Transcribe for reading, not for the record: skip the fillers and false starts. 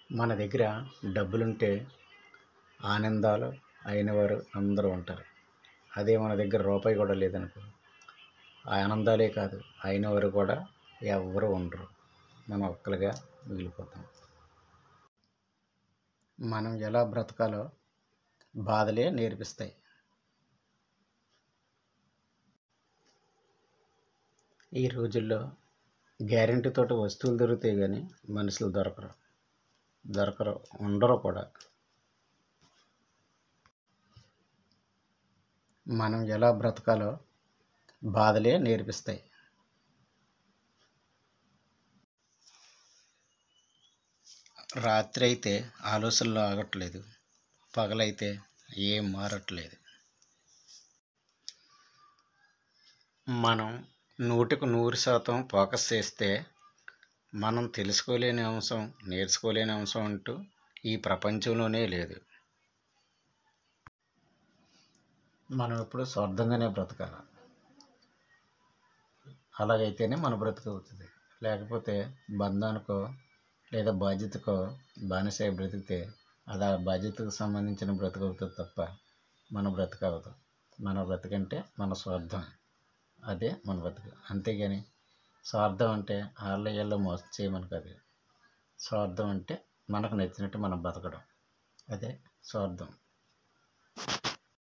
మన దగ్గర డబ్బులుంటే ఆనందాలు అయినవారు అందరూ ఉంటారు. అదే మన దగ్గర రూపాయి కూడా లేదనుకో, ఆనందాలే కాదు అయినవారు కూడా ఎవ్వరు ఉండరు. మనం ఒక్కలుగా మిగిలిపోతాం. మనం ఎలా బ్రతకాలో బాధలే నేర్పిస్తాయి. ఈ రోజుల్లో గ్యారెంటీ తోటి వస్తువులు దొరుకుతాయి కానీ మనుషులు దొరకరు, ఉండరు కూడా. మనం ఎలా బ్రతకాలో బాధలే నేర్పిస్తాయి. రాత్రి అయితే ఆలోచనలు ఆగట్లేదు, పగలైతే ఏం మారట్లేదు. మనం 100% ఫోకస్ చేస్తే మనం తెలుసుకోలేని అంశం, నేర్చుకోలేని అంశం అంటూ ఈ ప్రపంచంలోనే లేదు. మనం ఎప్పుడు స్వార్థంగానే బ్రతకాలి. అలాగైతేనే మన బ్రతుకు అవుతుంది. లేకపోతే బంధానికో లేదా బాధ్యతకో బానిసై బ్రతికితే అది ఆ బాధ్యతకు సంబంధించిన బ్రతుకు అవుతుంది తప్ప మన బ్రతుకు అవ్వదు. మన బ్రతుకంటే మన స్వార్థం, అదే మన బ్రతుకు. అంతేగాని స్వార్థం అంటే వాళ్ళ వీళ్ళు మోసం చేయమని కాదు. స్వార్థం అంటే మనకు నచ్చినట్టు మనం బతకడం, అదే స్వార్థం.